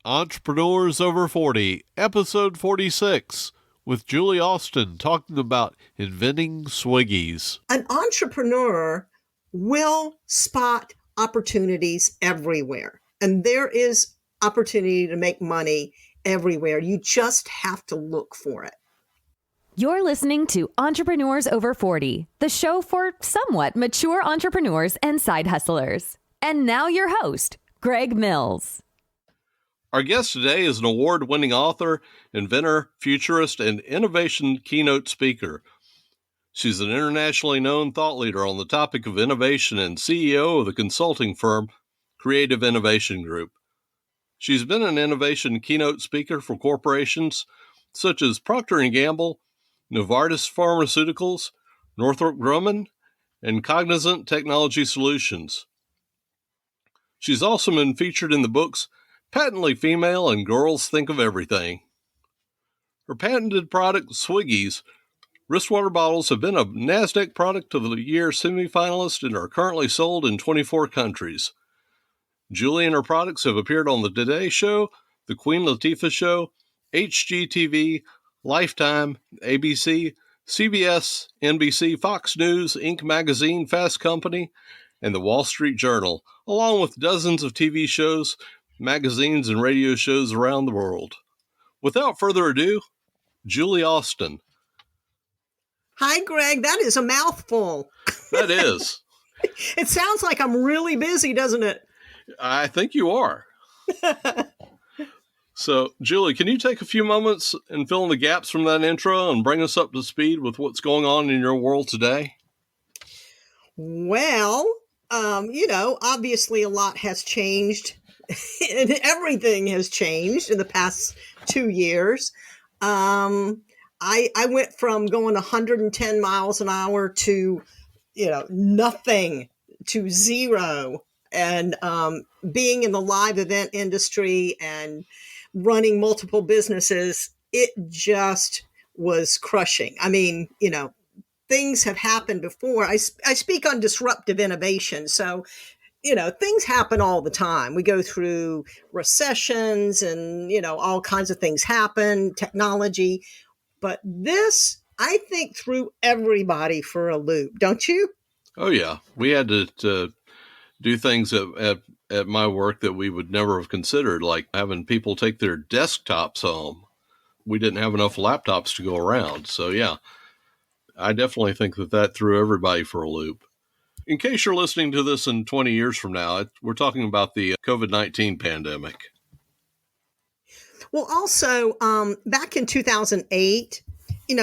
Entrepreneurs Over 40, Episode 46, with Julie Austin talking about inventing Swiggies. An entrepreneur will spot opportunities everywhere, and there is opportunity to make money everywhere. You just have to look for it. You're listening to Entrepreneurs Over 40, the show for somewhat mature entrepreneurs and side hustlers. And now your host, Greg Mills. Our guest today is an award-winning author, inventor, futurist, and innovation keynote speaker. She's an internationally known thought leader on the topic of innovation and CEO of the consulting firm Creative Innovation Group. She's been an innovation keynote speaker for corporations such as Procter & Gamble, Novartis Pharmaceuticals, Northrop Grumman, and Cognizant Technology Solutions. She's also been featured in the books Patently Female and Girls Think of Everything. Her patented product, Swiggies, wristwater bottles have been a NASDAQ Product of the Year semifinalist and are currently sold in 24 countries. Julie and her products have appeared on The Today Show, The Queen Latifah Show, HGTV, Lifetime, ABC, CBS, NBC, Fox News, Inc. Magazine, Fast Company, and The Wall Street Journal, along with dozens of TV shows, magazines, and radio shows around the world. Without further ado, Julie Austin. Hi, Greg. That is a mouthful. That is. It sounds like I'm really busy, doesn't it? I think you are. So, Julie, can you take a few moments and fill in the gaps from that intro and bring us up to speed with what's going on in your world today? Well, obviously a lot has changed. And everything has changed in the past 2 years. I went from going 110 miles an hour to, nothing, to zero, and being in the live event industry and running multiple businesses. It just was crushing. I mean, things have happened before. I speak on disruptive innovation, so things happen all the time. We go through recessions and, all kinds of things happen, technology. But this, I think, threw everybody for a loop, don't you? Oh, yeah. We had to do things at my work that we would never have considered, like having people take their desktops home. We didn't have enough laptops to go around. So, yeah, I definitely think that threw everybody for a loop. In case you're listening to this in 20 years from now, we're talking about the COVID-19 pandemic. Well, also, back in 2008,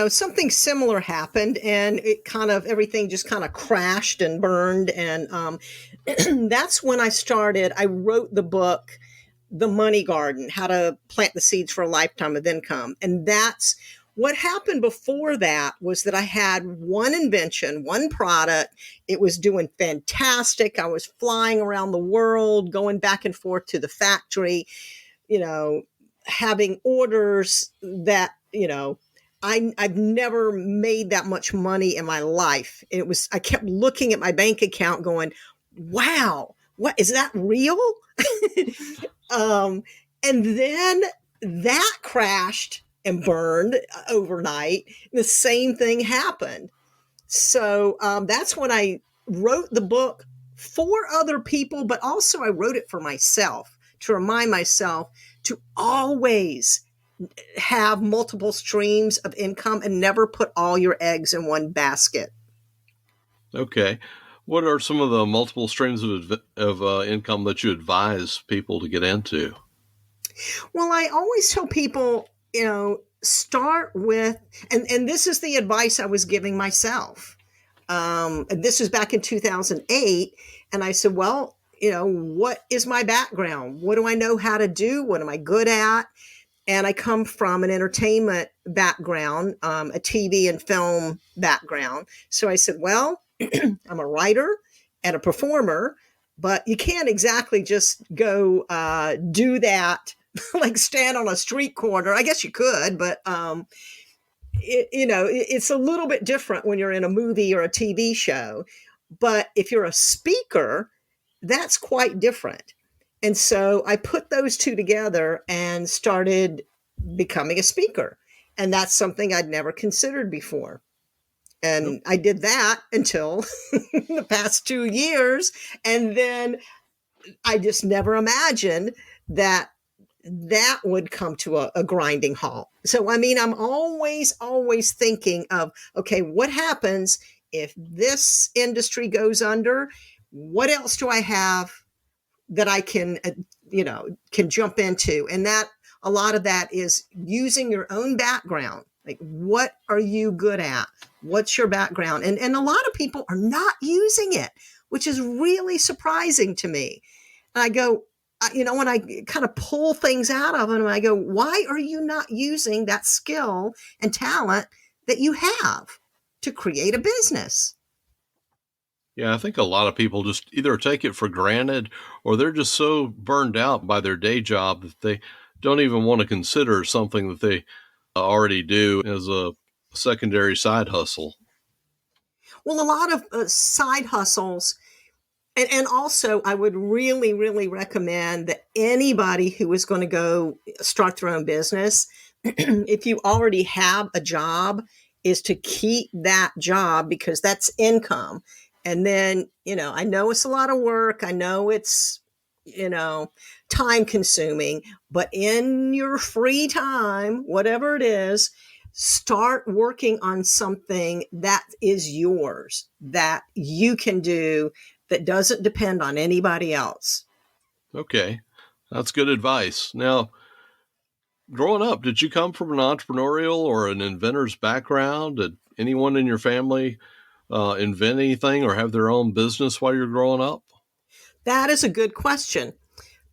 something similar happened, and everything just kind of crashed and burned. And that's when I wrote the book, The Money Garden, How to Plant the Seeds for a Lifetime of Income. And that's what happened before that was that I had one invention, one product. It was doing fantastic. I was flying around the world, going back and forth to the factory, having orders that, I've never made that much money in my life. I kept looking at my bank account going, wow, what is that real? And then that crashed and burned overnight. The same thing happened. So that's when I wrote the book for other people, but also I wrote it for myself to remind myself to always have multiple streams of income and never put all your eggs in one basket. Okay. What are some of the multiple streams of income that you advise people to get into? Well, I always tell people, start with, and this is the advice I was giving myself. This was back in 2008. And I said, well, what is my background? What do I know how to do? What am I good at? And I come from an entertainment background, a TV and film background. So I said, well, I'm a writer and a performer, but you can't exactly just go do that, like stand on a street corner. I guess you could, but it's a little bit different when you're in a movie or a TV show. But if you're a speaker, that's quite different. And so I put those two together and started becoming a speaker. And that's something I'd never considered before. And I did that until the past 2 years. And then I just never imagined that that would come to a grinding halt. So, I mean, I'm always thinking of, okay, what happens if this industry goes under? What else do I have that I can, can jump into? And that a lot of that is using your own background. Like, what are you good at? What's your background? And a lot of people are not using it, which is really surprising to me. And I go, when I kind of pull things out of them, I go, why are you not using that skill and talent that you have to create a business? Yeah, I think a lot of people just either take it for granted or they're just so burned out by their day job that they don't even want to consider something that they already do as a secondary side hustle. Well, a lot of side hustles. And also, I would really, really recommend that anybody who is going to go start their own business, if you already have a job, is to keep that job because that's income. And then, I know it's a lot of work. I know it's, time consuming, but in your free time, whatever it is, start working on something that is yours, that you can do, that doesn't depend on anybody else. Okay, that's good advice. Now, growing up, did you come from an entrepreneurial or an inventor's background? Did anyone in your family invent anything or have their own business while you're growing up? That is a good question.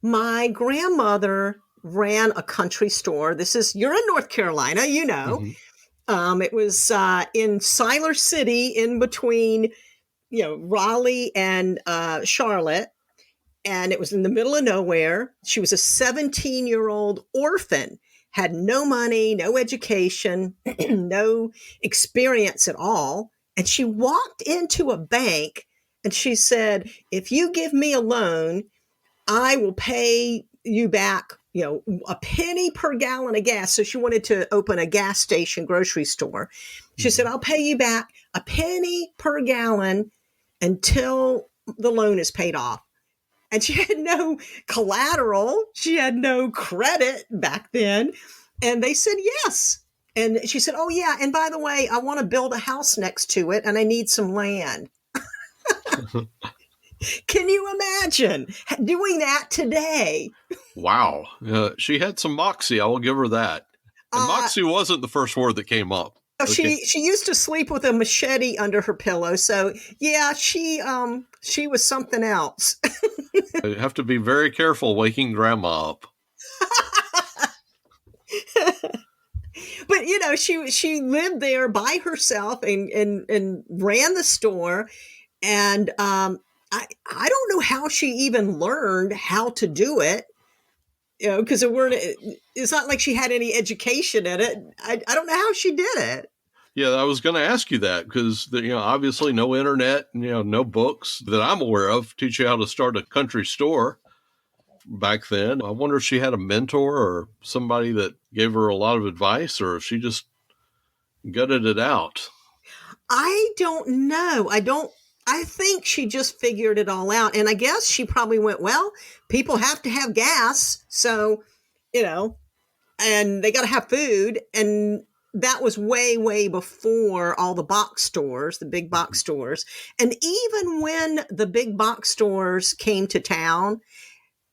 My grandmother ran a country store. You're in North Carolina, Mm-hmm. It was in Siler City, in between, Raleigh and Charlotte. And it was in the middle of nowhere. She was a 17-year-old orphan, had no money, no education, no experience at all. And she walked into a bank and she said, if you give me a loan, I will pay you back, a penny per gallon of gas. So she wanted to open a gas station grocery store. She said, I'll pay you back a penny per gallon until the loan is paid off. And she had no collateral. She had no credit back then. And they said, yes. And she said, oh, yeah. And by the way, I want to build a house next to it and I need some land. Can you imagine doing that today? Wow. She had some moxie. I will give her that. And moxie wasn't the first word that came up. Okay. She used to sleep with a machete under her pillow. So, yeah, she was something else. You have to be very careful waking grandma up. But, she lived there by herself and ran the store. And I don't know how she even learned how to do it, because it's not like she had any education in it. I don't know how she did it. Yeah, I was going to ask you that because, obviously no internet, no books that I'm aware of teach you how to start a country store back then. I wonder if she had a mentor or somebody that gave her a lot of advice or if she just gutted it out. I don't know. I think she just figured it all out. And I guess she probably went, well, people have to have gas. So, and they got to have food. And that was way, way before all the box stores, the big box stores. And even when the big box stores came to town,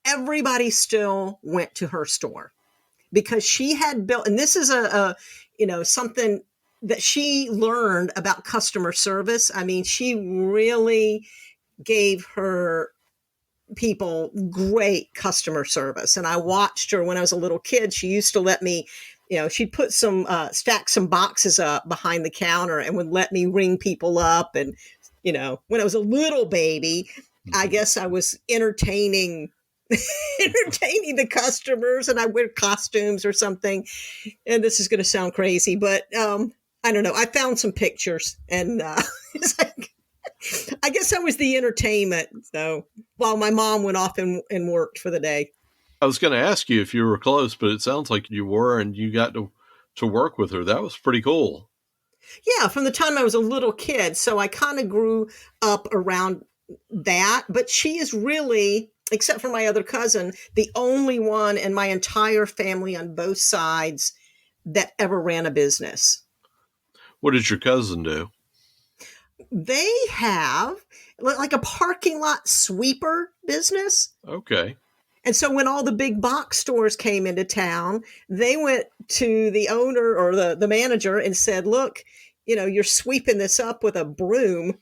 everybody still went to her store because she had built, and this is something that she learned about customer service. I mean, she really gave her people great customer service. And I watched her when I was a little kid. She used to let me, she'd put stack some boxes up behind the counter and would let me ring people up. And, when I was a little baby, I guess I was entertaining the customers, and I wear costumes or something. And this is going to sound crazy, but I don't know. I found some pictures and it's like, I guess I was the entertainment. So while my mom went off and worked for the day. I was going to ask you if you were close, but it sounds like you were, and you got to work with her. That was pretty cool. Yeah, from the time I was a little kid. So I kind of grew up around that. But she is really, except for my other cousin, the only one in my entire family on both sides that ever ran a business. What did your cousin do? They have like a parking lot sweeper business. Okay. And so when all the big box stores came into town, they went to the owner or the manager and said, look, you're sweeping this up with a broom.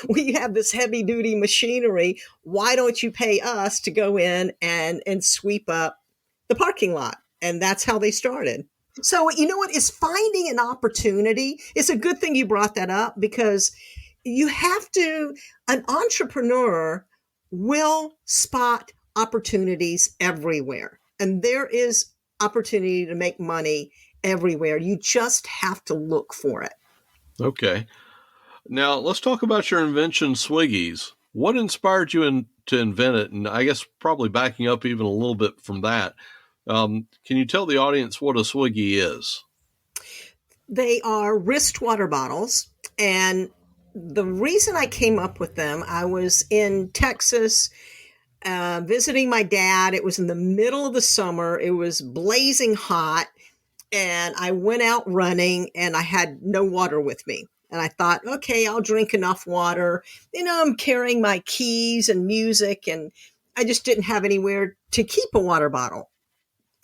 We have this heavy duty machinery. Why don't you pay us to go in and sweep up the parking lot? And that's how they started. So, you know what is finding an opportunity? It's a good thing you brought that up because an entrepreneur will spot opportunities everywhere. And there is opportunity to make money everywhere. You just have to look for it. Okay. Now, let's talk about your invention, Swiggies. What inspired you to invent it? And I guess probably backing up even a little bit from that, can you tell the audience what a Swiggie is? They are wrist water bottles. And the reason I came up with them, I was in Texas visiting my dad. It was in the middle of the summer. It was blazing hot. And I went out running and I had no water with me. And I thought, okay, I'll drink enough water. I'm carrying my keys and music, and I just didn't have anywhere to keep a water bottle.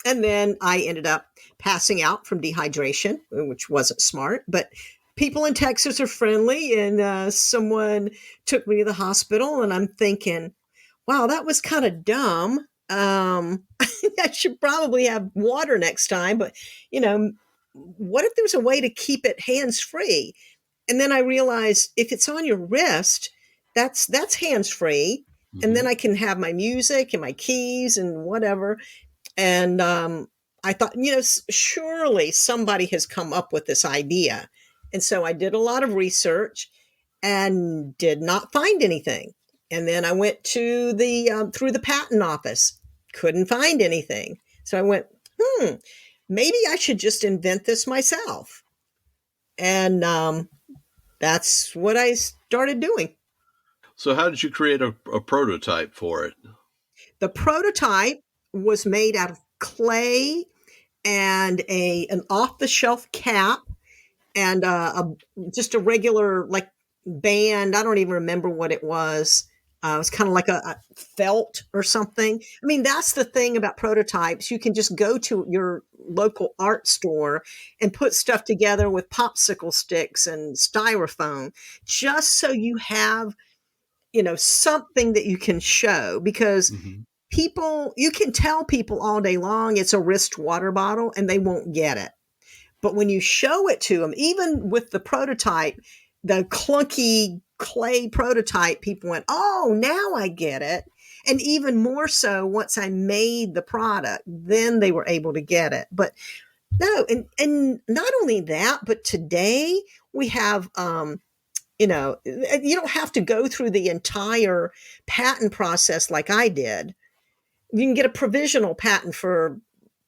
And then I ended up passing out from dehydration, which wasn't smart, but people in Texas are friendly, and someone took me to the hospital, and I'm thinking, wow, that was kind of dumb. I should probably have water next time, but what if there's a way to keep it hands-free? And then I realized if it's on your wrist, that's hands-free. Mm-hmm. And then I can have my music and my keys and whatever. And I thought, surely somebody has come up with this idea. And so I did a lot of research and did not find anything. And then I went to through the patent office, couldn't find anything. So I went, maybe I should just invent this myself. And that's what I started doing. So how did you create a prototype for it? The prototype was made out of clay and an off-the-shelf cap and just a regular band. I don't even remember what it was. It was kind of like a felt or something. I mean, that's the thing about prototypes. You can just go to your local art store and put stuff together with popsicle sticks and styrofoam, just so you have, something that you can show, because you can tell people all day long it's a wrist water bottle and they won't get it. But when you show it to them, even with the prototype, the clunky clay prototype, people went, oh, now I get it. And even more so once I made the product, then they were able to get it. But no, and not only that, but today we have, you don't have to go through the entire patent process like I did. You can get a provisional patent for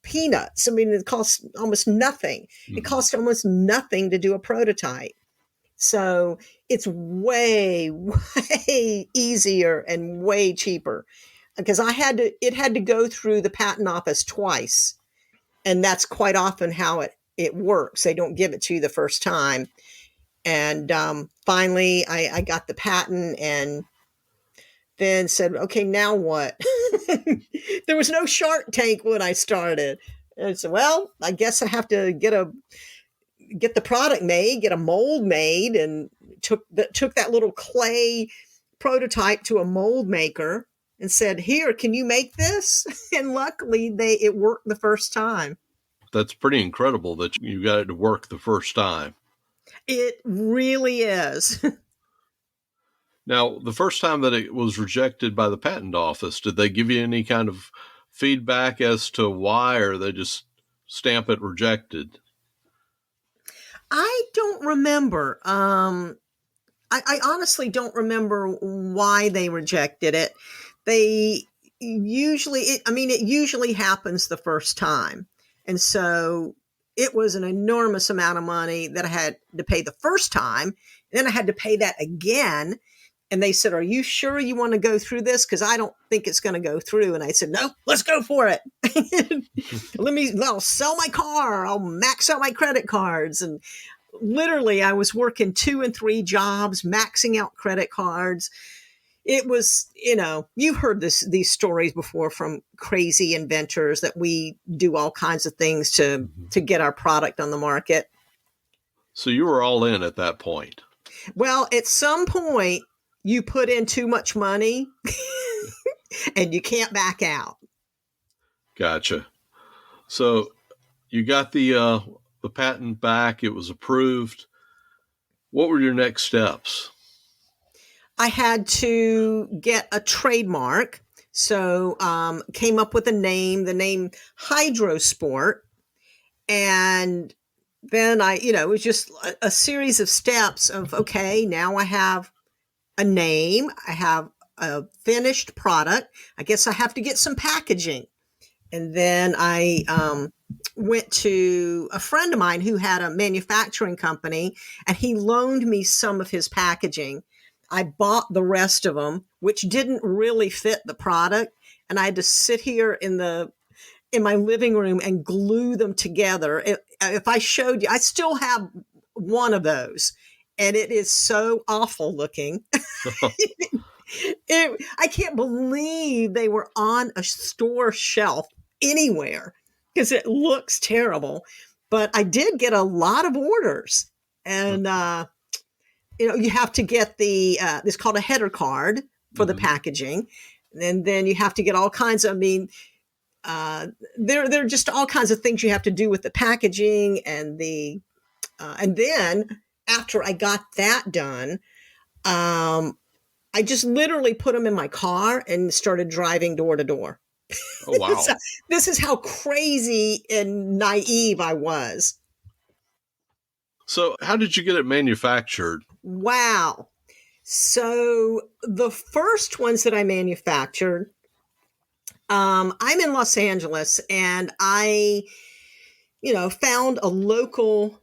peanuts. I mean, it costs almost nothing. Mm-hmm. It costs almost nothing to do a prototype. So it's way, way easier and way cheaper, because it had to go through the patent office twice. And that's quite often how it works. They don't give it to you the first time. And finally I got the patent and then said, okay, now what? There was no Shark Tank when I started. And I said, well, I guess I have to get the product made, get a mold made, and took that little clay prototype to a mold maker and said, here, can you make this? And luckily it worked the first time. That's pretty incredible that you got it to work the first time. It really is. Now, the first time that it was rejected by the patent office, did they give you any kind of feedback as to why, or they just stamp it rejected? I don't remember. I honestly don't remember why they rejected it. They usually, it usually happens the first time. And so it was an enormous amount of money that I had to pay the first time. And then I had to pay that again. And they said, "Are you sure you want to go through this? Because I don't think it's going to go through." And I said, "No, let's go for it." I'll sell my car. I'll max out my credit cards. And literally, I was working 2 and 3 jobs, maxing out credit cards. It was, you've heard these stories before from crazy inventors that we do all kinds of things to get our product on the market. So you were all in at that point. Well, at some point, you put in too much money and you can't back out. Gotcha. So you got the patent back. It was approved. What were your next steps? I had to get a trademark. So came up with the name Hydrosport. And then it was just a series of steps of, okay, now I have a name. I have a finished product. I guess I have to get some packaging. And then I went to a friend of mine who had a manufacturing company, and he loaned me some of his packaging. I bought the rest of them, which didn't really fit the product. And I had to sit here in my living room and glue them together. If I showed you, I still have one of those, and it is so awful looking. I can't believe they were on a store shelf anywhere because it looks terrible. But I did get a lot of orders, and you have to get it's called a header card for the packaging, and then you have to get all kinds of. There are just all kinds of things you have to do with the packaging, and then after I got that done, I just literally put them in my car and started driving door to door. Oh, wow. This is how crazy and naive I was. So how did you get it manufactured? Wow. So the first ones that I manufactured, I'm in Los Angeles, and I, found a local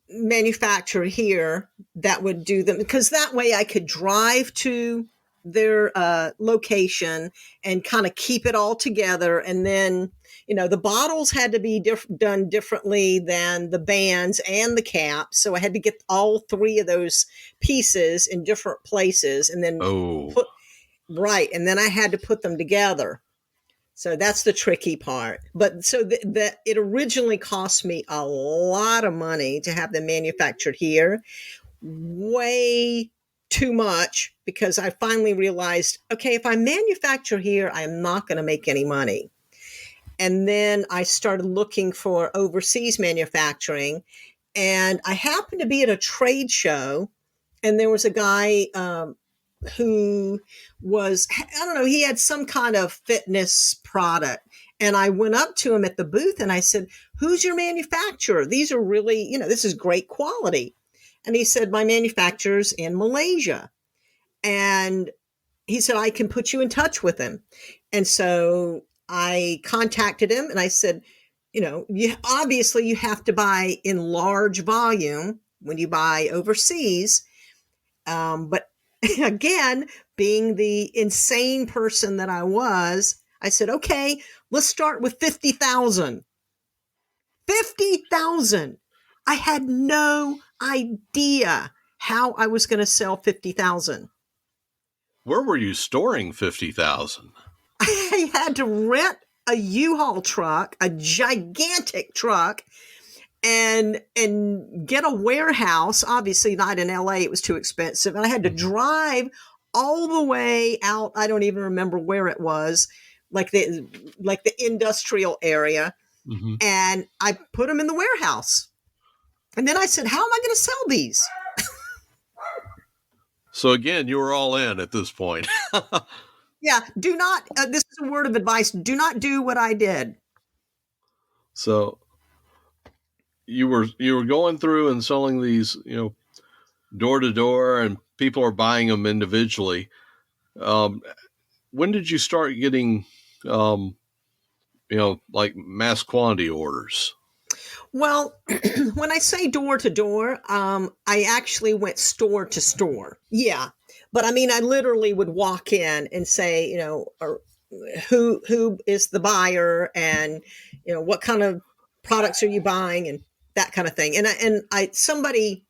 manufacturer here that would do them, because that way I could drive to their location and kind of keep it all together. And then, the bottles had to be done differently than the bands and the caps. So I had to get all 3 of those pieces in different places, and then and then I had to put them together. So that's the tricky part. But so that it originally cost me a lot of money to have them manufactured here. Way too much, because I finally realized, okay, if I manufacture here, I'm not going to make any money. And then I started looking for overseas manufacturing, and I happened to be at a trade show, and there was a guy who was, I don't know, he had some kind of fitness product. And I went up to him at the booth and I said, "Who's your manufacturer? These are really, this is great quality." And he said, "My manufacturer's in Malaysia." And he said, "I can put you in touch with him." And so I contacted him and I said, obviously you have to buy in large volume when you buy overseas. But again, being the insane person that I was, I said, "Okay, let's start with 50,000. 50,000. I had no idea how I was going to sell 50,000. Where were you storing 50,000? I had to rent a U-Haul truck, a gigantic truck, and get a warehouse. Obviously not in LA, it was too expensive. And I had to drive all the way out. I don't even remember where it was, like the industrial area. Mm-hmm. And I put them in the warehouse. And then I said, "How am I going to sell these?" So again, you were all in at this point. Yeah. Do not, this is a word of advice. Do not do what I did. So you were going through and selling these, door to door, and people are buying them individually. When did you start getting, like mass quantity orders? Well, when I say door to door, I actually went store to store. Yeah. But I mean, I literally would walk in and say, who is the buyer, and, what kind of products are you buying, and that kind of thing. And somebody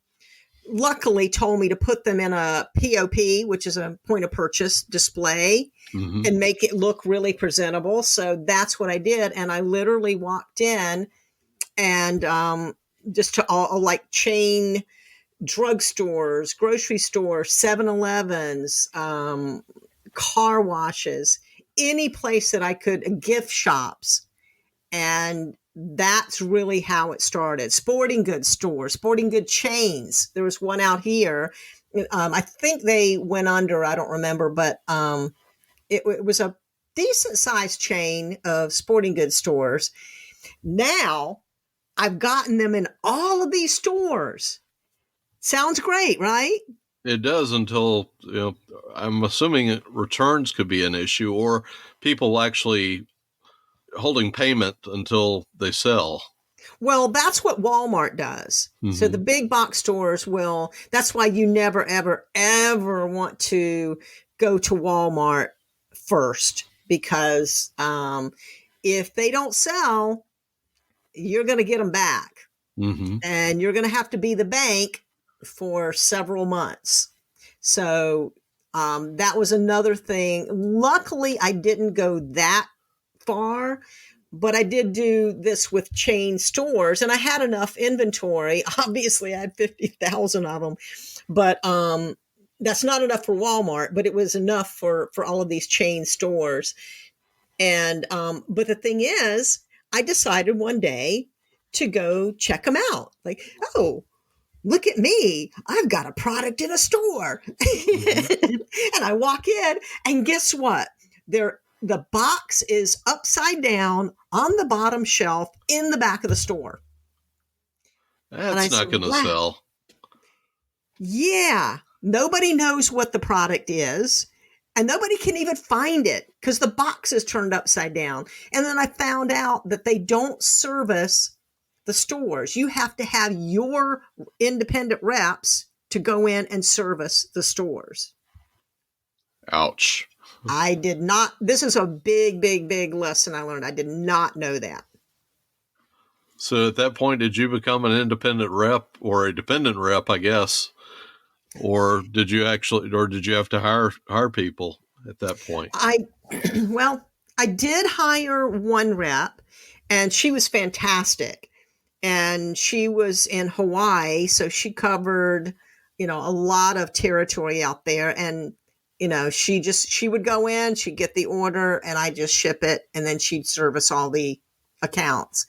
luckily told me to put them in a POP, which is a point of purchase display, and make it look really presentable. So that's what I did. And I literally walked in and just to all like chain drugstores, grocery stores, 7-Elevens, car washes, any place that I could, gift shops. And that's really how it started. Sporting goods stores, sporting good chains. There was one out here. I think they went under, I don't remember, but it was a decent sized chain of sporting goods stores. Now I've gotten them in all of these stores. Sounds great, right? It does, until, I'm assuming returns could be an issue, or people actually holding payment until they sell. Well, that's what Walmart does. So the big box stores will, that's why you never, ever, ever want to go to Walmart first, because if they don't sell, you're going to get them back. And you're going to have to be the bank for several months. So that was another thing. Luckily, I didn't go that far, but I did do this with chain stores, and I had enough inventory. Obviously, I had 50,000 of them, but that's not enough for Walmart, but it was enough for all of these chain stores. And but the thing is, I decided one day to go check them out. Like, oh, look at me. I've got a product in a store. And I walk in, and guess what? The box is upside down on the bottom shelf in the back of the store. That's not going to sell. Yeah. Nobody knows what the product is, and nobody can even find it because the box is turned upside down. And then I found out that they don't service the stores. You have to have your independent reps to go in and service the stores. Ouch. I did not. This is a big, big, big lesson I learned. I did not know that. So at that point, did you become an independent rep, or a dependent rep, I guess? Or did you have to hire people at that point? I did hire one rep, and she was fantastic. And she was in Hawaii, so she covered, a lot of territory out there. And she would go in, she'd get the order, and I just ship it, and then she'd service all the accounts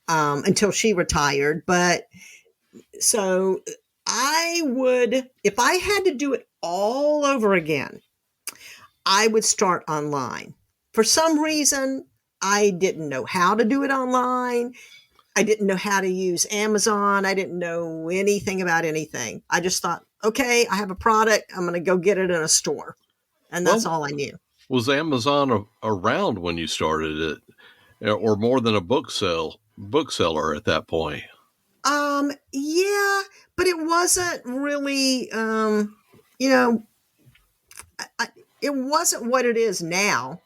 until she retired. But so I would, if I had to do it all over again, I would start online. For some reason, I didn't know how to do it online. I didn't know how to use Amazon. I didn't know anything about anything. I just thought, okay, I have a product. I'm going to go get it in a store. And that's all I knew. Was Amazon around when you started it, or more than a bookseller at that point? Yeah, but it wasn't really, it wasn't what it is now,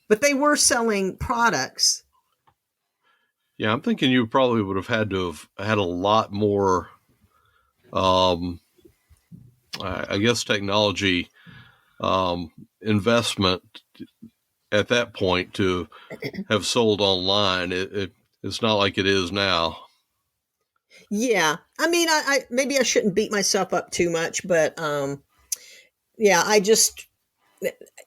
but they were selling products. Yeah, I'm thinking you probably would have had to have had a lot more, I guess, technology investment at that point to have sold online. It's not like it is now. Yeah, I mean, I maybe I shouldn't beat myself up too much, but yeah, I just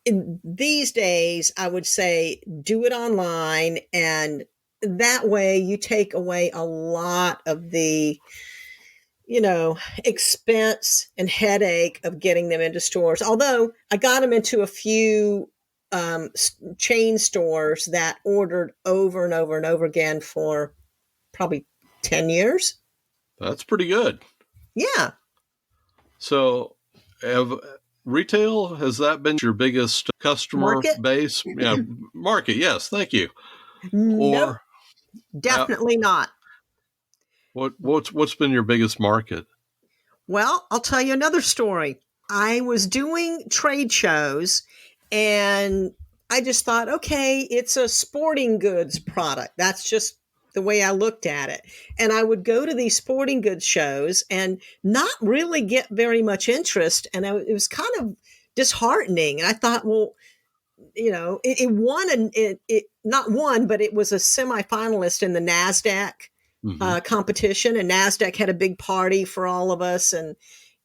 these days I would say do it online, and that way you take away a lot of the, expense and headache of getting them into stores. Although I got them into a few chain stores that ordered over and over and over again for probably 10 years. That's pretty good. Yeah. So Have retail, has that been your biggest customer Market? base? Yeah, market. Yes, thank you. Nope, Or definitely not. what's been your biggest market? Well, I'll tell you another story. I was doing trade shows and I just thought, okay, it's a sporting goods product. That's just the way I looked at it. And I would go to these sporting goods shows and not really get very much interest. And it was kind of disheartening. And I thought, well, it won, and it not won, but it was a semifinalist in the NASDAQ competition. And NASDAQ had a big party for all of us. And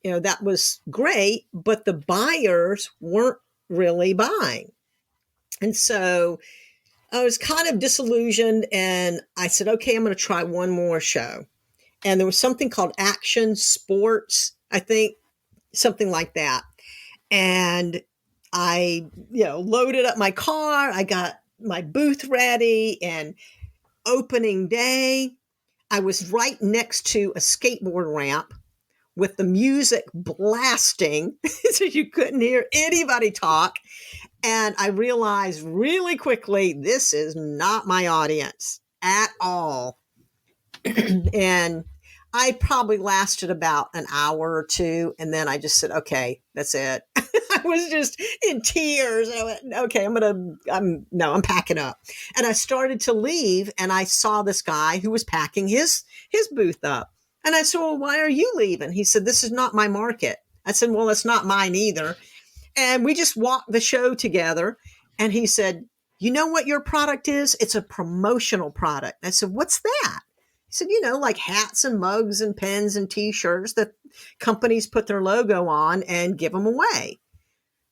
that was great, but the buyers weren't really buying. And so I was kind of disillusioned, and I said, okay, I'm going to try one more show. And there was something called Action Sports, I think, something like that. And I, loaded up my car. I got my booth ready, and opening day, I was right next to a skateboard ramp with the music blasting so you couldn't hear anybody talk. And I realized really quickly, this is not my audience at all. And I probably lasted about an hour or two. And then I just said, okay, that's it. I was just in tears. I went, okay, I'm packing up. And I started to leave, and I saw this guy who was packing his booth up. And I said, well, why are you leaving? He said, this is not my market. I said, well, it's not mine either. And we just walked the show together. And he said, you know what your product is? It's a promotional product. I said, what's that? He said, like hats and mugs and pens and T-shirts that companies put their logo on and give them away.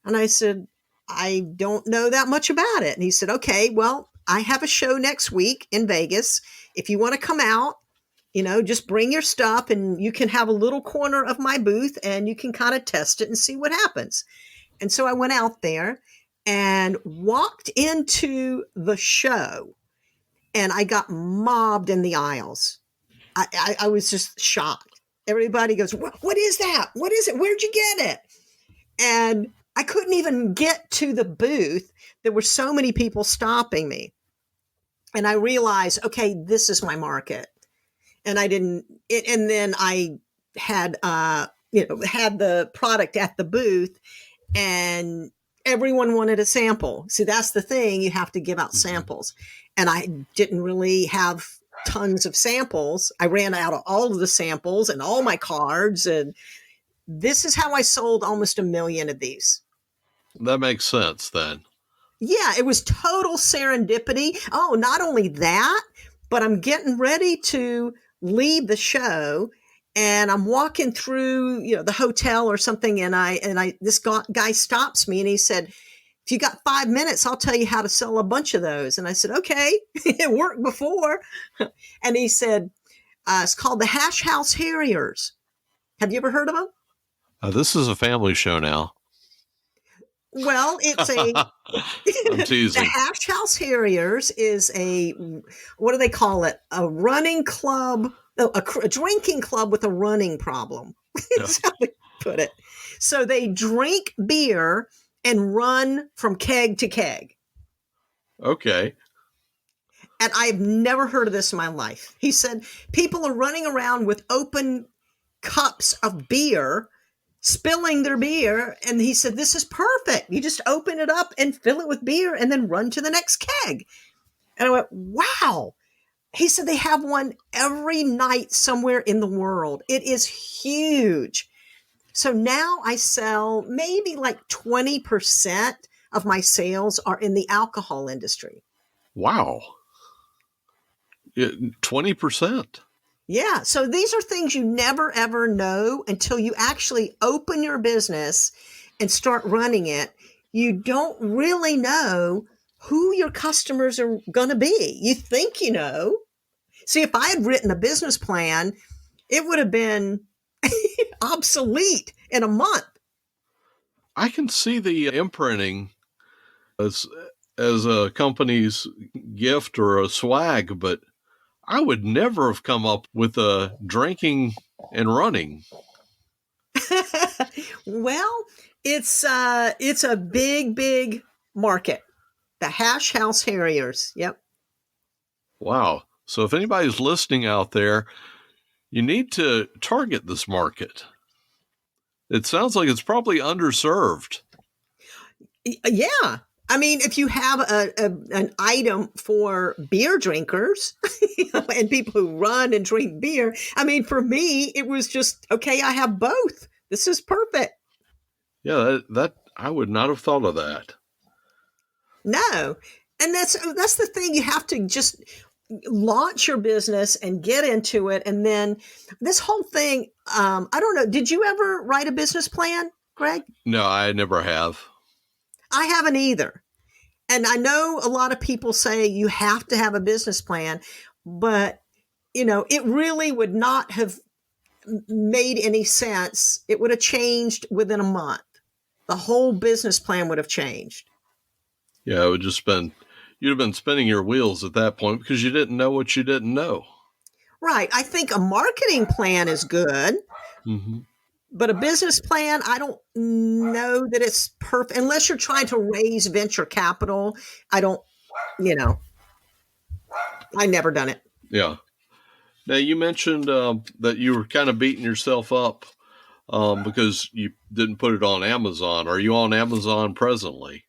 And I said, I don't know that much about it. And he said, okay, well, I have a show next week in Vegas. If you want to come out, just bring your stuff, and you can have a little corner of my booth, and you can kind of test it and see what happens. And so I went out there and walked into the show, and I got mobbed in the aisles. I was just shocked. Everybody goes, what is that? What is it? Where'd you get it? And I couldn't even get to the booth. There were so many people stopping me. And I realized, okay, this is my market. And and then I had, had the product at the booth, and everyone wanted a sample. See, that's the thing. You have to give out samples. And I didn't really have tons of samples. I ran out of all of the samples and all my cards. And this is how I sold almost 1 million of these. That makes sense then. Yeah, it was total serendipity. Oh, not only that, but I'm getting ready to leave the show, and I'm walking through, the hotel or something. And this guy stops me, and he said, if you got 5 minutes, I'll tell you how to sell a bunch of those. And I said, okay, it worked before. And he said, it's called the Hash House Harriers. Have you ever heard of them? This is a family show now. Well, it's I'm teasing. The Hash House Harriers is what do they call it? A running club, a drinking club with a running problem. That's how they put it. So they drink beer and run from keg to keg. Okay. And I've never heard of this in my life. He said people are running around with open cups of beer, spilling their beer. And he said, this is perfect. You just open it up and fill it with beer and then run to the next keg. And I went, wow. He said they have one every night somewhere in the world. It is huge. So now I sell maybe like 20% of my sales are in the alcohol industry. Wow. 20%. Yeah. So these are things you never, ever know until you actually open your business and start running it. You don't really know who your customers are going to be. You think you know. See, if I had written a business plan, it would have been obsolete in a month. I can see the imprinting as a company's gift or a swag, but I would never have come up with a drinking and running. Well, it's a big market. The Hash House Harriers. Yep. Wow. So if anybody's listening out there, you need to target this market. It sounds like it's probably underserved. Yeah. I mean, if you have an item for beer drinkers and people who run and drink beer, I mean, for me, it was just, okay, I have both. This is perfect. Yeah, that I would not have thought of that. No. And that's the thing. You have to just launch your business and get into it. And then this whole thing, I don't know. Did you ever write a business plan, Greg? No, I never have. I haven't either. And I know a lot of people say you have to have a business plan, but it really would not have made any sense. It would have changed within a month. The whole business plan would have changed. Yeah, it would just you'd have been spinning your wheels at that point because you didn't know what you didn't know. Right. I think a marketing plan is good. Mm-hmm. But a business plan, I don't know that it's perfect unless you're trying to raise venture capital. I never done it. Yeah. Now, you mentioned that you were kind of beating yourself up because you didn't put it on Amazon. Are you on Amazon presently?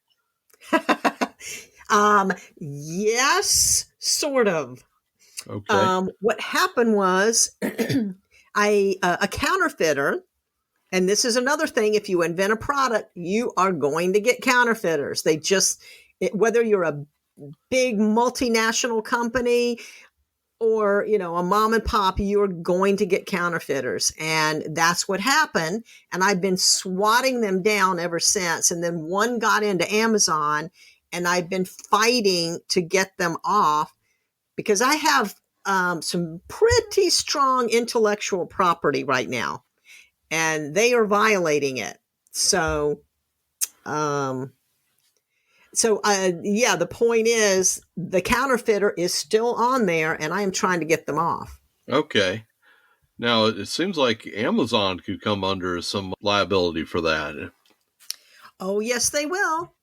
Yes, sort of. Okay. What happened was a counterfeiter. And this is another thing. If you invent a product, you are going to get counterfeiters. Whether you're a big multinational company or, a mom and pop, you're going to get counterfeiters. And that's what happened. And I've been swatting them down ever since. And then one got into Amazon and I've been fighting to get them off because I have some pretty strong intellectual property right now. And they are violating it. So, the point is the counterfeiter is still on there and I am trying to get them off. Okay. Now, it seems like Amazon could come under some liability for that. Oh, yes, they will.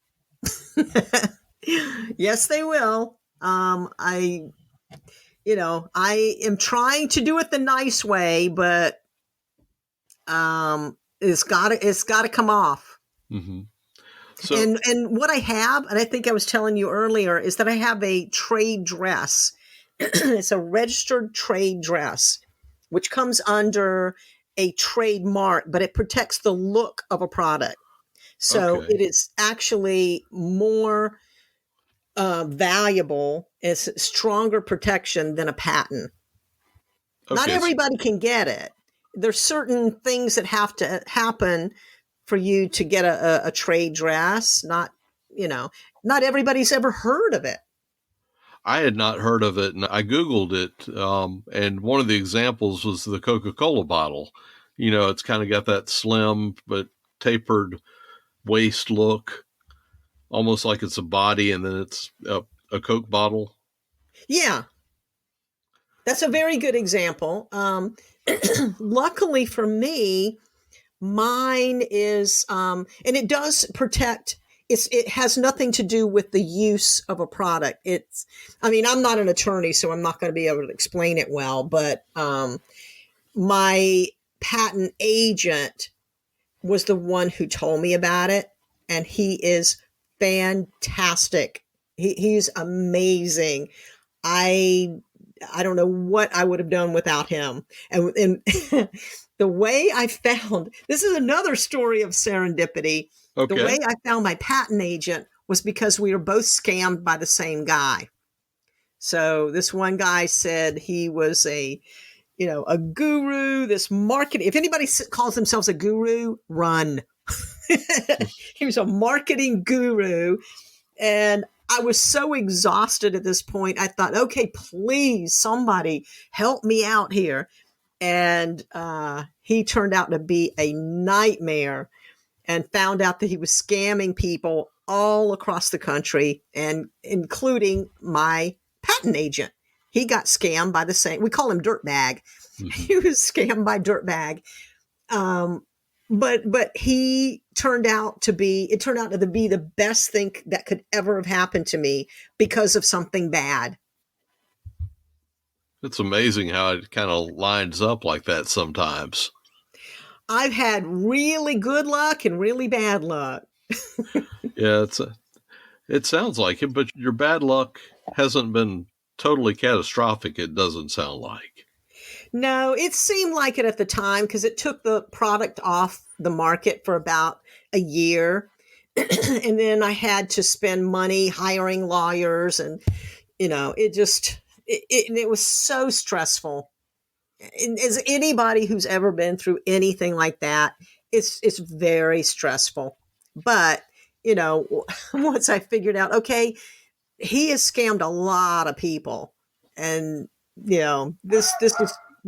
Yes, they will. I am trying to do it the nice way, but it's got to come off. Mm-hmm. So, and what I have, and I think I was telling you earlier, is that I have a trade dress. It's a registered trade dress, which comes under a trademark, but it protects the look of a product. So It is actually more valuable. It's stronger protection than a patent. Not everybody can get it. There's certain things that have to happen for you to get a trade dress. Not everybody's ever heard of it. I had not heard of it, and I Googled it, and one of the examples was the Coca-Cola bottle. It's kind of got that slim but tapered waist look, almost like it's a body, and then it's a Coke bottle. Yeah. That's a very good example. Luckily for me, mine is, and it does protect, it has nothing to do with the use of a product. I'm not an attorney, so I'm not going to be able to explain it well, but my patent agent was the one who told me about it, and he is fantastic. He's amazing. I don't know what I would have done without him. And the way I found, this is another story of serendipity. Okay. The way I found my patent agent was because we were both scammed by the same guy. So this one guy said he was a guru, this marketing. If anybody calls themselves a guru, run. He was a marketing guru. And I was so exhausted at this point. I thought, okay, please, somebody help me out here. And he turned out to be a nightmare and found out that he was scamming people all across the country, and including my patent agent. He got scammed by the same, we call him Dirtbag. Mm-hmm. He was scammed by Dirtbag. but he turned out to be the best thing that could ever have happened to me because of something bad. It's amazing how it kind of lines up like that sometimes. I've had really good luck and really bad luck. Yeah, it sounds like it, but your bad luck hasn't been totally catastrophic, it doesn't sound like. No, it seemed like it at the time because it took the product off the market for about a year. And then I had to spend money hiring lawyers, and it was so stressful. And as anybody who's ever been through anything like that, it's very stressful. But once I figured out, okay, he has scammed a lot of people, and this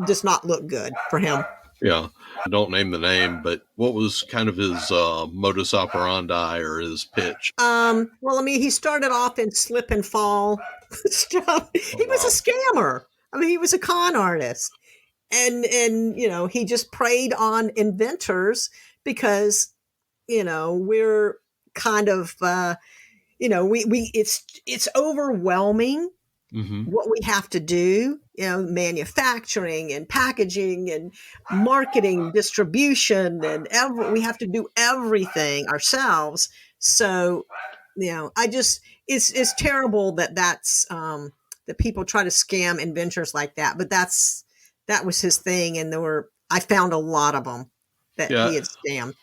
does not look good for him. Yeah. Don't name the name, but what was kind of his modus operandi or his pitch? Well, I mean, he started off in slip and fall stuff. He was a scammer. I mean, he was a con artist. And he just preyed on inventors because, we're kind of, it's overwhelming. Mm-hmm. What we have to do, manufacturing and packaging and marketing, distribution, and we have to do everything ourselves. So, it's terrible that's that people try to scam inventors like that. But that was his thing, and I found a lot of them that he had scammed.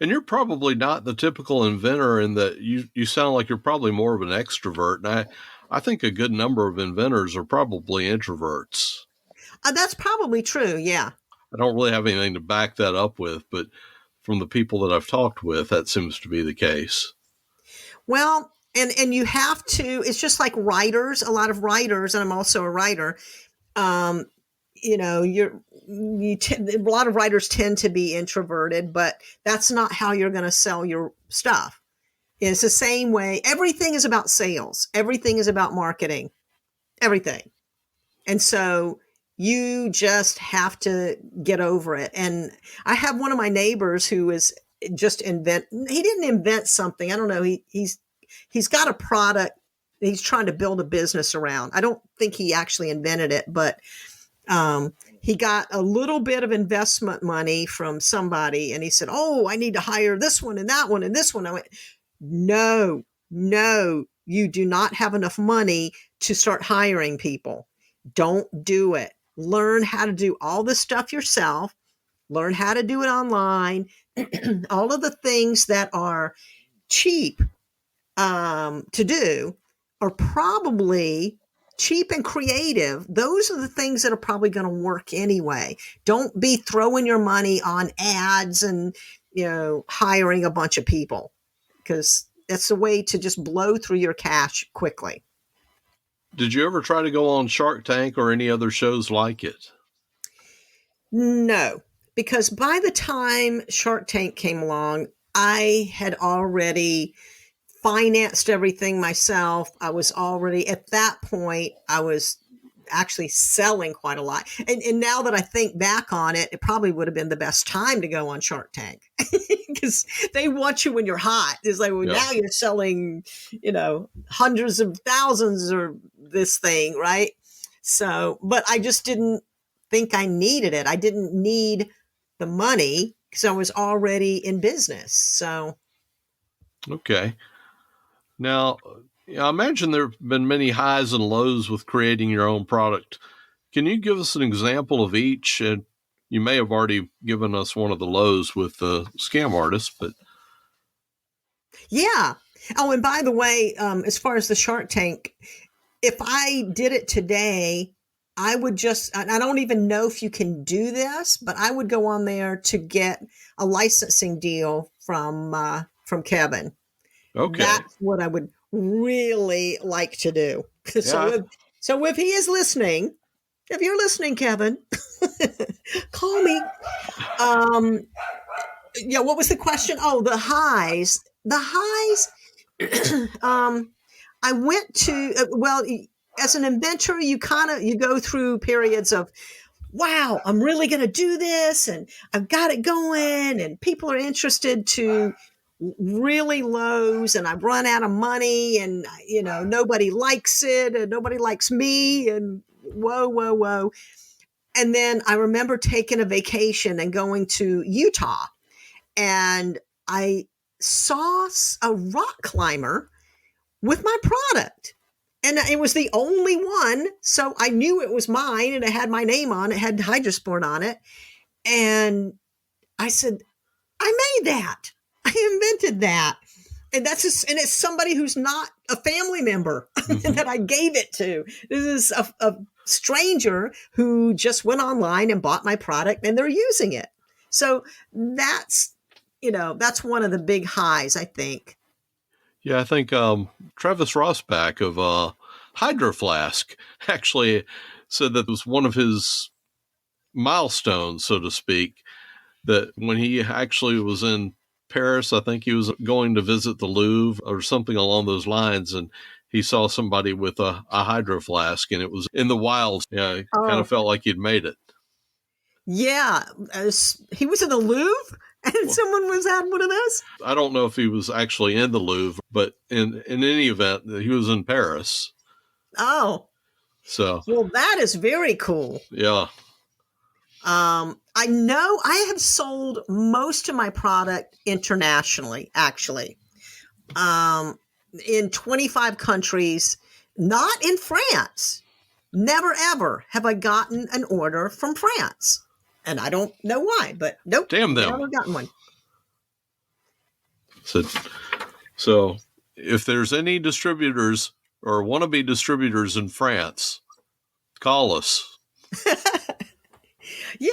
And you're probably not the typical inventor in that you sound like you're probably more of an extrovert. And I think a good number of inventors are probably introverts. That's probably true, yeah. I don't really have anything to back that up with, but from the people that I've talked with, that seems to be the case. Well, and you have to, it's just like writers, a lot of writers, and I'm also a writer, a lot of writers tend to be introverted, but that's not how you're going to sell your stuff. It's the same way. Everything is about sales. Everything is about marketing. Everything. And so you just have to get over it. And I have one of my neighbors who is just he didn't invent something. I don't know. He's got a product he's trying to build a business around. I don't think he actually invented it, but he got a little bit of investment money from somebody, and he said, "Oh, I need to hire this one and that one and this one." I went, No, you do not have enough money to start hiring people. Don't do it. Learn how to do all this stuff yourself. Learn how to do it online. All of the things that are cheap to do are probably cheap and creative. Those are the things that are probably going to work anyway. Don't be throwing your money on ads and hiring a bunch of people, because that's a way to just blow through your cash quickly. Did you ever try to go on Shark Tank or any other shows like it? No, because by the time Shark Tank came along, I had already financed everything myself. I was already, at that point, I was actually selling quite a lot. And now that I think back on it, it probably would have been the best time to go on Shark Tank because they want you when you're hot. It's like, now you're selling, hundreds of thousands or this thing, right? So, but I just didn't think I needed it. I didn't need the money because I was already in business. So. Okay. Now, I imagine there have been many highs and lows with creating your own product. Can you give us an example of each? And you may have already given us one of the lows with the scam artist, but. Yeah. Oh, and by the way, as far as the Shark Tank, if I did it today, I would I don't even know if you can do this, but I would go on there to get a licensing deal from Kevin. Okay. That's what I would really like to do. Yeah. So if he is listening, if you're listening, Kevin, call me. What was the question? Oh, the highs. The highs. I went to, as an inventor, you go through periods of wow, I'm really going to do this and I've got it going and people are interested to really lows and I've run out of money and, nobody likes it and nobody likes me and whoa, whoa, whoa. And then I remember taking a vacation and going to Utah and I saw a rock climber with my product. And it was the only one. So I knew it was mine and it had my name on it, had Hydrosport on it. And I said, I made that. I invented that. And and it's somebody who's not a family member that I gave it to. This is a stranger who just went online and bought my product and they're using it. So that's one of the big highs, I think. Yeah, I think Travis Rossback of Hydro Flask actually said that it was one of his milestones, so to speak, that when he actually was in Paris, I think he was going to visit the Louvre or something along those lines, and he saw somebody with a Hydro Flask, and it was in the wilds. Yeah, it kind of felt like he'd made it. Yeah, he was in the Louvre and someone was had one of those. I don't know if he was actually in the Louvre, but in any event, he was in Paris. Oh, so well, that is very cool. Yeah. I know I have sold most of my product internationally, actually, in 25 countries, not in France. Never, ever have I gotten an order from France. And I don't know why, but nope. Damn them. Never gotten one. So if there's any distributors or wannabe distributors in France, call us. Yeah,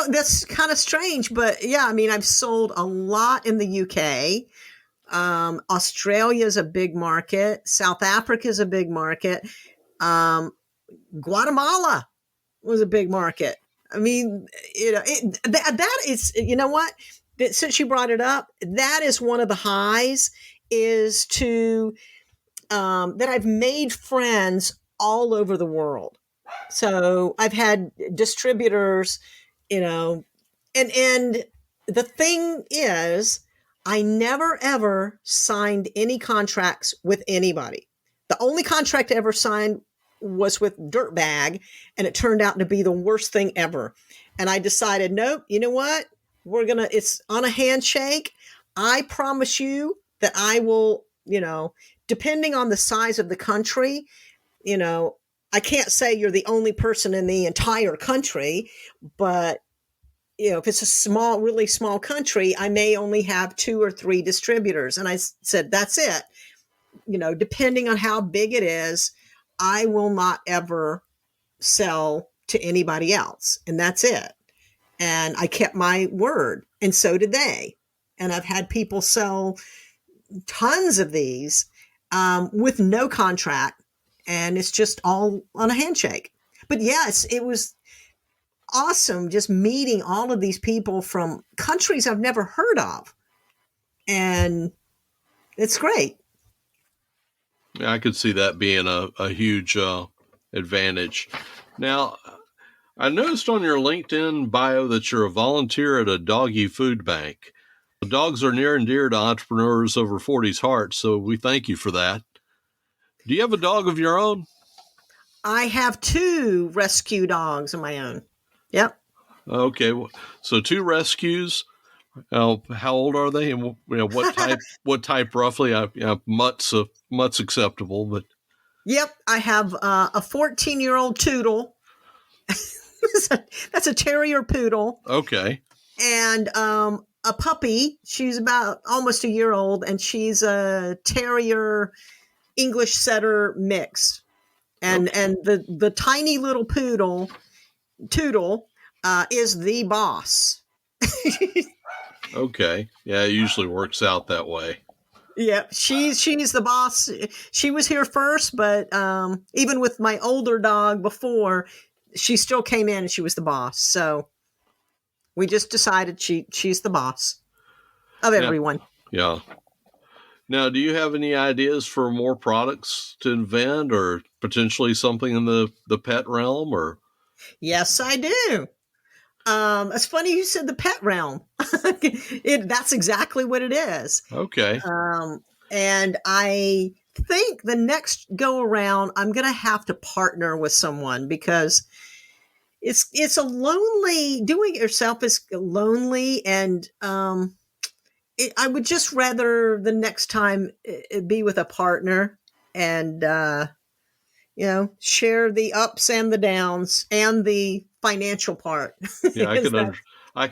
that's kind of strange, but yeah, I mean, I've sold a lot in the UK. Australia is a big market. South Africa is a big market. Guatemala was a big market. I mean, that is, you know what? Since you brought it up, that is one of the highs is to, that I've made friends all over the world. So I've had distributors, and the thing is, I never ever signed any contracts with anybody. The only contract I ever signed was with Dirtbag, and it turned out to be the worst thing ever. And I decided, nope, you know what? It's on a handshake. I promise you that I will, depending on the size of the country, I can't say you're the only person in the entire country, but if it's a really small country, I may only have 2 or 3 distributors. And I said, that's it. Depending on how big it is, I will not ever sell to anybody else. And that's it. And I kept my word. And so did they. And I've had people sell tons of these with no contract. And it's just all on a handshake. But yes, it was awesome just meeting all of these people from countries I've never heard of. And it's great. Yeah, I could see that being a huge advantage. Now, I noticed on your LinkedIn bio that you're a volunteer at a doggy food bank. Dogs are near and dear to entrepreneurs over 40's hearts, so we thank you for that. Do you have a dog of your own? I have 2 rescue dogs of my own. Yep. Okay, so 2 rescues. How old are they, and what type? What type roughly? Mutt's acceptable, but yep, I have a 14-year-old Toodle. That's a terrier poodle. Okay. And a puppy. She's about almost a year old, and she's a terrier English setter mix. And the tiny little Toodle is the boss. Okay. Yeah, it usually works out that way. Yeah, she's the boss. She was here first, but even with my older dog before, she still came in and she was the boss. So we just decided she's the boss of everyone. Yeah. Now, do you have any ideas for more products to invent or potentially something in the pet realm or? Yes, I do. It's funny you said the pet realm. That's exactly what it is. Okay. And I think the next go around, I'm going to have to partner with someone because it's a lonely, doing it yourself is lonely. And I would just rather the next time it be with a partner and, share the ups and the downs and the financial part. Yeah, I could understand I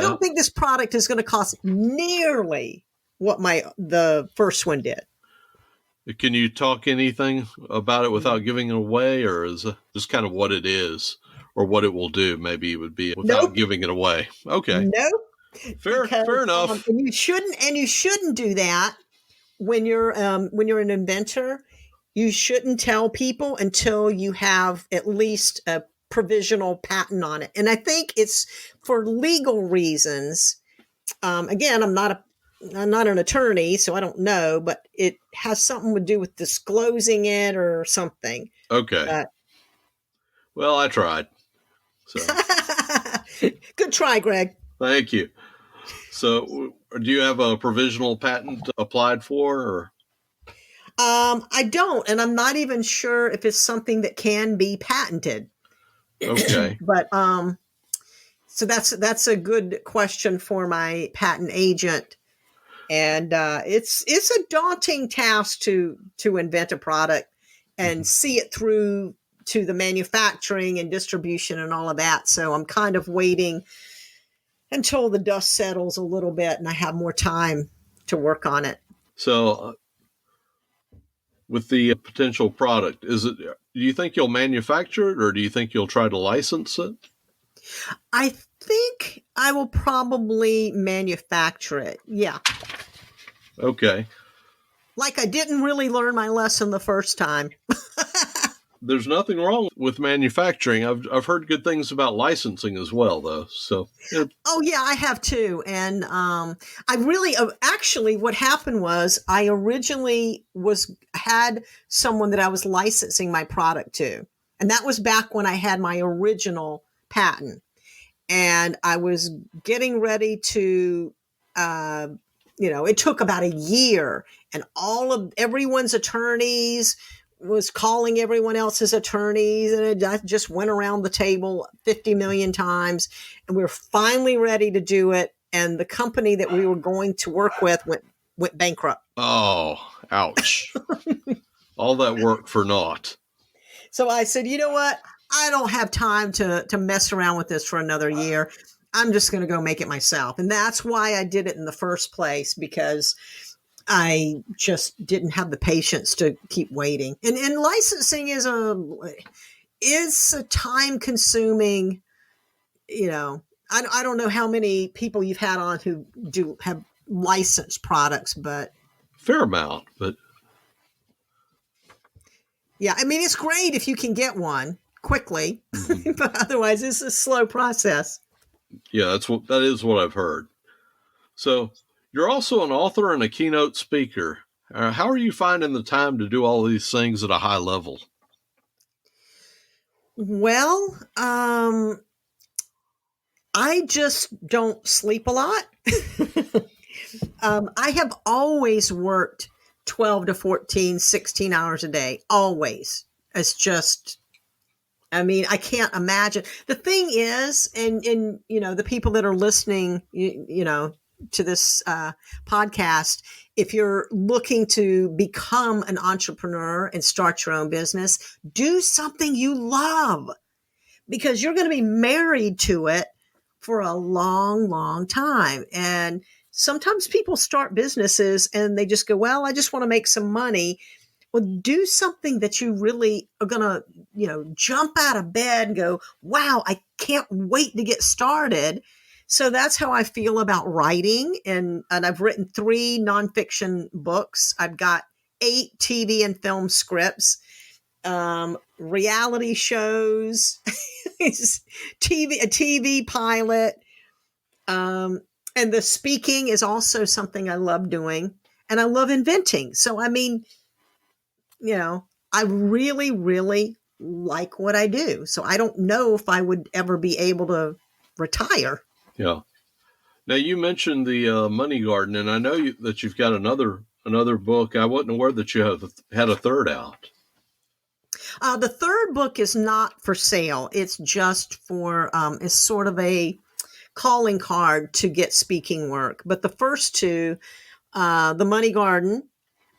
don't that. think this product is going to cost nearly what the first one did. Can you talk anything about it without giving it away, or is it just kind of what it is or what it will do? Maybe it would be without Nope. giving it away. Okay. Nope. Fair enough. And you shouldn't do that when you're an inventor. You shouldn't tell people until you have at least a provisional patent on it. And I think it's for legal reasons. Again, I'm not an attorney, so I don't know, but it has something to do with disclosing it or something. Okay. Well, I tried. So good try, Greg. thank you. So, do you have a provisional patent applied for, or? I don't, and I'm not even sure if it's something that can be patented. Okay. But so that's a good question for my patent agent. And it's a daunting task to invent a product and see it through to the manufacturing and distribution and all of that. So I'm kind of waiting until the dust settles a little bit and I have more time to work on it. So, with the potential product, do you think you'll manufacture it, or do you think you'll try to license it? I think I will probably manufacture it. Yeah. Okay. Like I didn't really learn my lesson the first time. There's nothing wrong with manufacturing. I've heard good things about licensing as well, though. So. Oh yeah, I have too. And I really actually what happened was I originally had someone that I was licensing my product to, and that was back when I had my original patent, and I was getting ready to. It took about a year, and everyone's attorneys was calling everyone else's attorneys, and it just went around the table 50 million times, and we were finally ready to do it. And the company that we were going to work with went bankrupt. Oh, ouch. All that work for naught. So I said, you know what? I don't have time to mess around with this for another year. I'm just going to go make it myself. And that's why I did it in the first place, because I just didn't have the patience to keep waiting. And licensing is a time consuming, I don't know how many people you've had on who have licensed products, but fair amount, but yeah, I mean, it's great if you can get one quickly, but otherwise it's a slow process. Yeah, that is what I've heard. So you're also an author and a keynote speaker. How are you finding the time to do all these things at a high level? Well, I just don't sleep a lot. I have always worked 12 to 14, 16 hours a day. Always. It's just, I can't imagine. The thing is, and the people that are listening, to this podcast, if you're looking to become an entrepreneur and start your own business, do something you love, because you're going to be married to it for a long, long time. And sometimes people start businesses and they just go, well, I just want to make some money. Well, do something that you really are going to, jump out of bed and go, wow, I can't wait to get started. So that's how I feel about writing. And I've written 3 nonfiction books. I've got 8 TV and film scripts, reality shows, a TV pilot. And the speaking is also something I love doing, and I love inventing. So, I really, really like what I do. So I don't know if I would ever be able to retire. Yeah. Now you mentioned the Money Garden, and I know that you've got another book. I wasn't aware that you had a third out. The third book is not for sale. It's just for, it's sort of a calling card to get speaking work. But the first two, The Money Garden,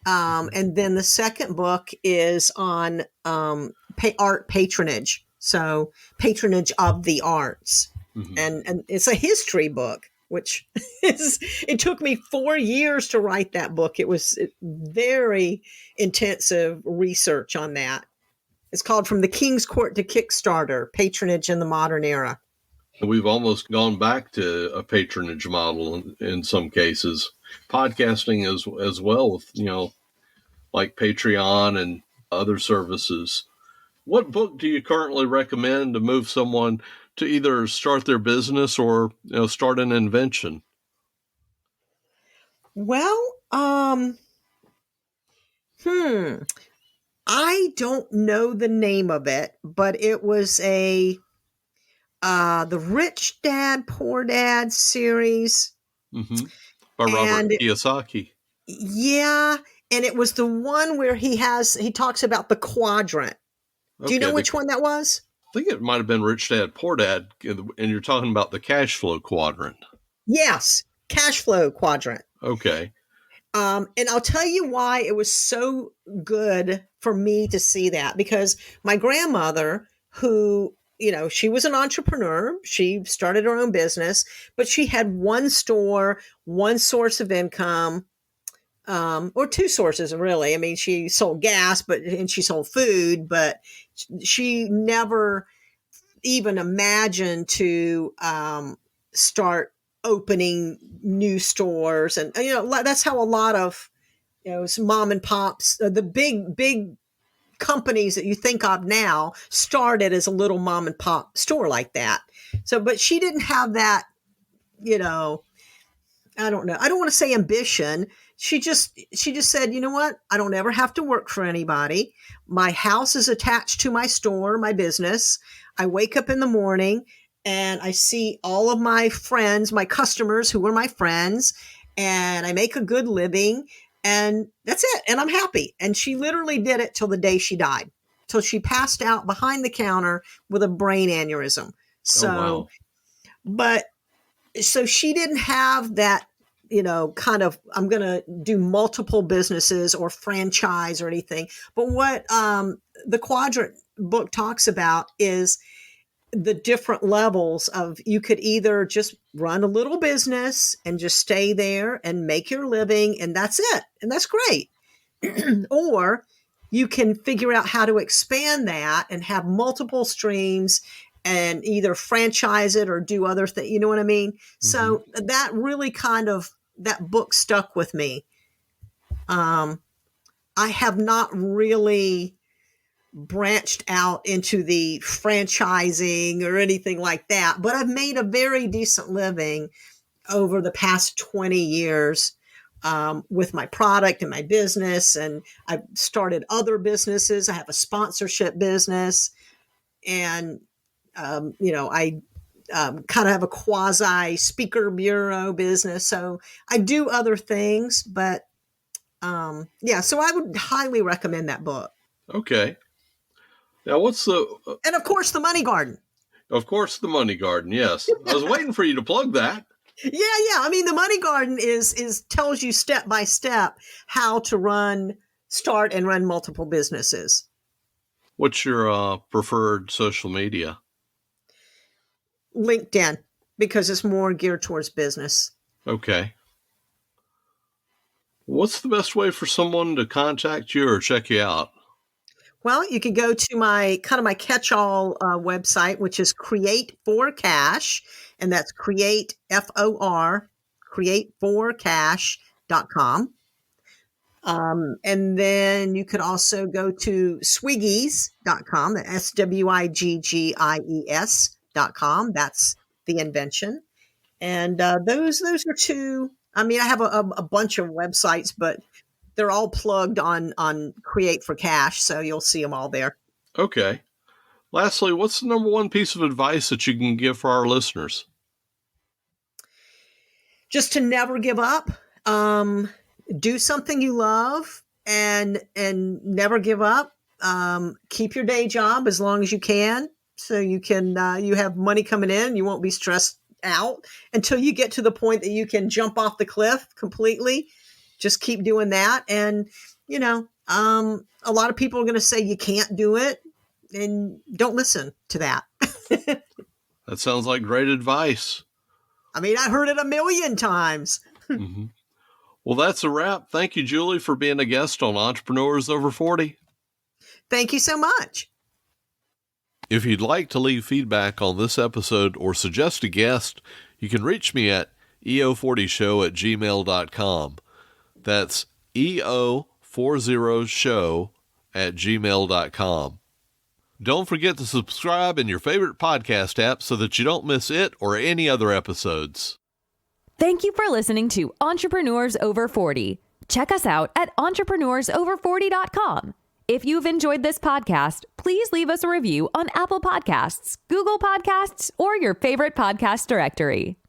and then the second book is on art patronage. So patronage of the arts. Mm-hmm. And it's a history book, which it took me 4 years to write that book. It was very intensive research on that. It's called From the King's Court to Kickstarter, Patronage in the Modern Era. We've almost gone back to a patronage model in some cases. Podcasting as well, with, like Patreon and other services. What book do you currently recommend to move someone to either start their business or start an invention? Well, I don't know the name of it, but it was the Rich Dad, Poor Dad series. Mm-hmm. By Robert Kiyosaki. Yeah. And it was the one where he talks about the quadrant. Okay, do you know which one that was? I think it might have been Rich Dad, Poor Dad, and you're talking about the cash flow quadrant. Yes. Cash flow quadrant. Okay. And I'll tell you why it was so good for me to see that, because my grandmother, who, she was an entrepreneur, she started her own business, but she had one store, one source of income, or two sources, really. I mean, she sold gas, and she sold food, but she never even imagined to start opening new stores. And, that's how a lot of, mom and pops, the big companies that you think of now started as a little mom and pop store like that. So, but she didn't have that, I don't know. I don't want to say ambition. She just said, you know what? I don't ever have to work for anybody. My house is attached to my store, my business. I wake up in the morning and I see all of my friends, my customers who were my friends, and I make a good living, and that's it. And I'm happy. And she literally did it till the day she died, till she passed out behind the counter with a brain aneurysm. So, wow. But so she didn't have that, kind of, I'm going to do multiple businesses or franchise or anything. But what the Quadrant book talks about is the different levels of, you could either just run a little business and just stay there and make your living, and that's it. And that's great. Or you can figure out how to expand that and have multiple streams and either franchise it or do other things. You know what I mean? Mm-hmm. So that really that book stuck with me. I have not really branched out into the franchising or anything like that, but I've made a very decent living over the past 20 years with my product and my business. And I've started other businesses. I have a sponsorship business, and I kind of have a quasi speaker bureau business. So I do other things, but so I would highly recommend that book. Okay. Now and of course, The Money Garden. Of course, The Money Garden. Yes. I was waiting for you to plug that. Yeah. I mean, The Money Garden tells you step by step how to start and run multiple businesses. What's your preferred social media? LinkedIn, because it's more geared towards business. Okay. What's the best way for someone to contact you or check you out? Well, you can go to my catch-all website, which is Create for Cash, and that's createforcash.com. And then you could also go to Swiggies.com, the SWIGGIES.com. That's the invention. And those are two. I mean, I have a bunch of websites, but they're all plugged on Create for Cash, so you'll see them all there. Okay. Lastly, what's the number one piece of advice that you can give for our listeners? Just to never give up. Do something you love and never give up. Keep your day job as long as you can, so you can you have money coming in. You won't be stressed out until you get to the point that you can jump off the cliff completely. Just keep doing that. And, a lot of people are going to say you can't do it, and don't listen to that. That sounds like great advice. I mean, I heard it a million times. Mm-hmm. Well, that's a wrap. Thank you, Julie, for being a guest on Entrepreneurs Over 40. Thank you so much. If you'd like to leave feedback on this episode or suggest a guest, you can reach me at eo40show@gmail.com. That's eo40show@gmail.com. Don't forget to subscribe in your favorite podcast app so that you don't miss it or any other episodes. Thank you for listening to Entrepreneurs Over 40. Check us out at entrepreneursover40.com. If you've enjoyed this podcast, please leave us a review on Apple Podcasts, Google Podcasts, or your favorite podcast directory.